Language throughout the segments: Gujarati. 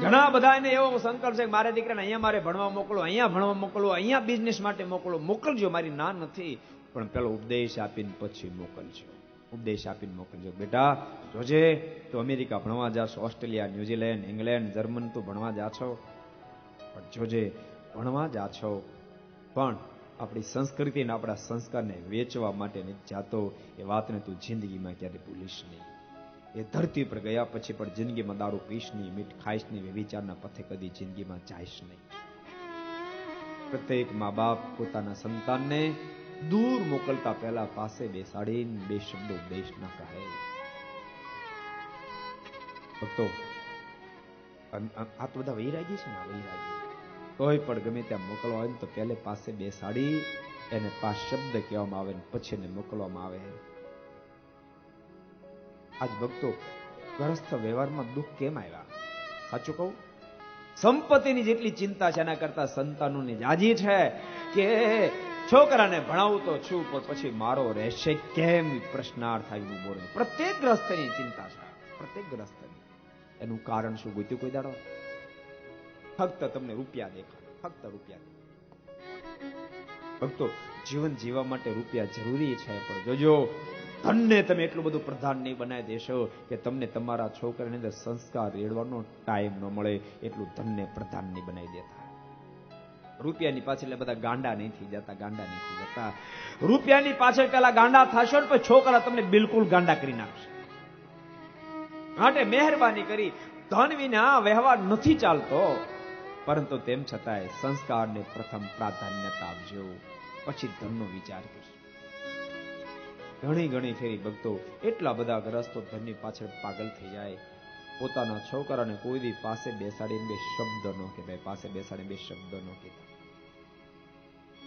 ઘણા બધાને એવો સંકલ્પ છે કે મારે દીકરાને અહીંયા મારે ભણવા મોકલો, અહીંયા ભણવા મોકલો, અહીંયા બિઝનેસ માટે મોકલો. મોકલજો, મારી ના નથી, પણ પેલો ઉપદેશ આપીને પછી મોકલજો. ઉપદેશ આપીને મોકલજો. બેટા જોજે, તો અમેરિકા ભણવા જાશો, ઓસ્ટ્રેલિયા, ન્યુઝીલેન્ડ, ઇંગ્લેન્ડ, જર્મન તો ભણવા જાશો, પણ જોજે ભણવા જાશો, પણ આપણી સંસ્કૃતિ અને આપણા સંસ્કારને વેચવા માટે નથી જાતો. એ વાતને તું જિંદગીમાં ક્યારે ભૂલીશ નહીં. એ ધરતી પર ગયા પછી પણ જિંદગીમાં દારૂ પીશ નહીં, મીઠ ખાઈશ નહીં, વ્યભિચારના પથે કદી જિંદગીમાં જાઈશ નહીં. પ્રત્યેક મા બાપ પોતાના સંતાનને દૂર મોકલતા પહેલા પાસે બેસાડીને બે શબ્દો ઉપદેશ ના કહે. ભક્તો, આ તો બધા વૈરાગી છે ને, વૈરાગી કોઈ પણ ગમે ત્યાં મોકલવા હોય ને તો પહેલે પાસે બેસાડી એને 5 શબ્દ કહેવામાં આવે ને પછી એને મોકલવામાં આવે. આજ ભક્તો ગ્રસ્થ વ્યવહારમાં દુઃખ કેમ આવ્યા? સાચું કહું, સંપત્તિની જેટલી ચિંતા છે એના કરતા સંતાનોની જાજી છે કે છોકરાને ભણાવું તો છું પણ પછી મારો રહેશે કેમ, પ્રશ્નાર્થ આવી ઉભો રહે. પ્રત્યેક ગ્રસ્તની ચિંતા છે, પ્રત્યેક ગ્રસ્તની. એનું કારણ શું ગોત્યું કોઈ દાડો? ફક્ત તમને રૂપિયા દેખાડે, ફક્ત રૂપિયા દેખાડે. ભક્તો, જીવન જીવવા માટે રૂપિયા જરૂરી છે, પણ જોજો ધનને તમે એટલું બધું પ્રધાન નહીં બનાવી દેશો કે તમને તમારા છોકરાની અંદર સંસ્કાર રેડવાનો ટાઈમ ન મળે. એટલું ધનને પ્રધાન નહીં બનાવી દેતા. રૂપિયાની પાછળ બધા ગાંડા નહીં થઈ જતા, ગાંડા નહીં થઈ જતા. રૂપિયાની પાછળ પેલા ગાંડા થશો ને પછી છોકરા તમને બિલકુલ ગાંડા કરી નાખશે. માટે મહેરબાની કરી, ધન વિના વ્યવહાર નથી ચાલતો, પરંતુ તેમ છતાંય સંસ્કારને પ્રથમ પ્રાધાન્યતા આપજો, પછી ધનનો વિચાર કરજો. ઘણી ફેરી ભક્તો એટલા બધા ગ્રસ્તો ધનની પાછળ પાગલ થઈ જાય, પોતાના છોકરાને કોઈ દી પાસે બેસાડીને 2 શબ્દ ન કહેવાય, પાસે બેસાડીને 2 શબ્દ ન કહેતા.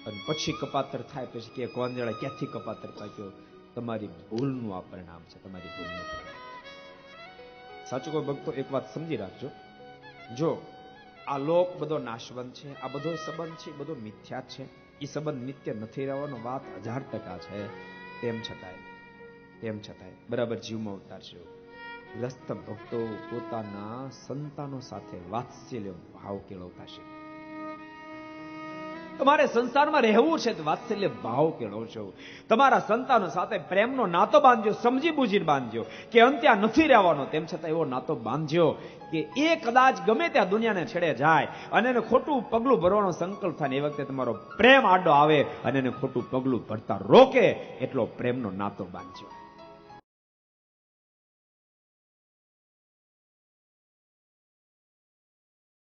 અને પછી કપાતર થાય, પછી કે કોણ જાણે ક્યાંથી કપાતર પાક્યો? તમારી ભૂલનું આ પરિણામ છે, તમારી ભૂલનું પરિણામ. સાચું કોઈ ભક્તો એક વાત સમજી રાખજો, જો આ લોક બધો નાશવંત છે, આ બધો સંબંધ છે બધો મિથ્યા છે, એ સંબંધ નિત્ય નથી રહેવાનો વાત 1000% છે. તેમ છતાંય બરાબર જીવમાં ઉતારશો. ગ્રસ્ત ભક્તો પોતાના સંતાનો સાથે વાત્સલ્ય ભાવ કેળવતા છે. તમારે સંસારમાં રહેવું છે તો વાત્સલ્ય ભાવ કેળવશો. તમારા સંતાનો સાથે પ્રેમનો નાતો બાંધજો, સમજી બુજીને બાંધજો. કે અંત્યા નથી રહેવાનો, તેમ છતાં એવો નાતો બાંધજો કે એ કદાચ ગમે ત્યાં દુનિયાને છેડે જાય અને એને ખોટું પગલું ભરવાનો સંકલ્પ થાય, એ વખતે તમારો પ્રેમ આડો આવે અને એને ખોટું પગલું ભરતા રોકે એટલો પ્રેમનો નાતો બાંધજો.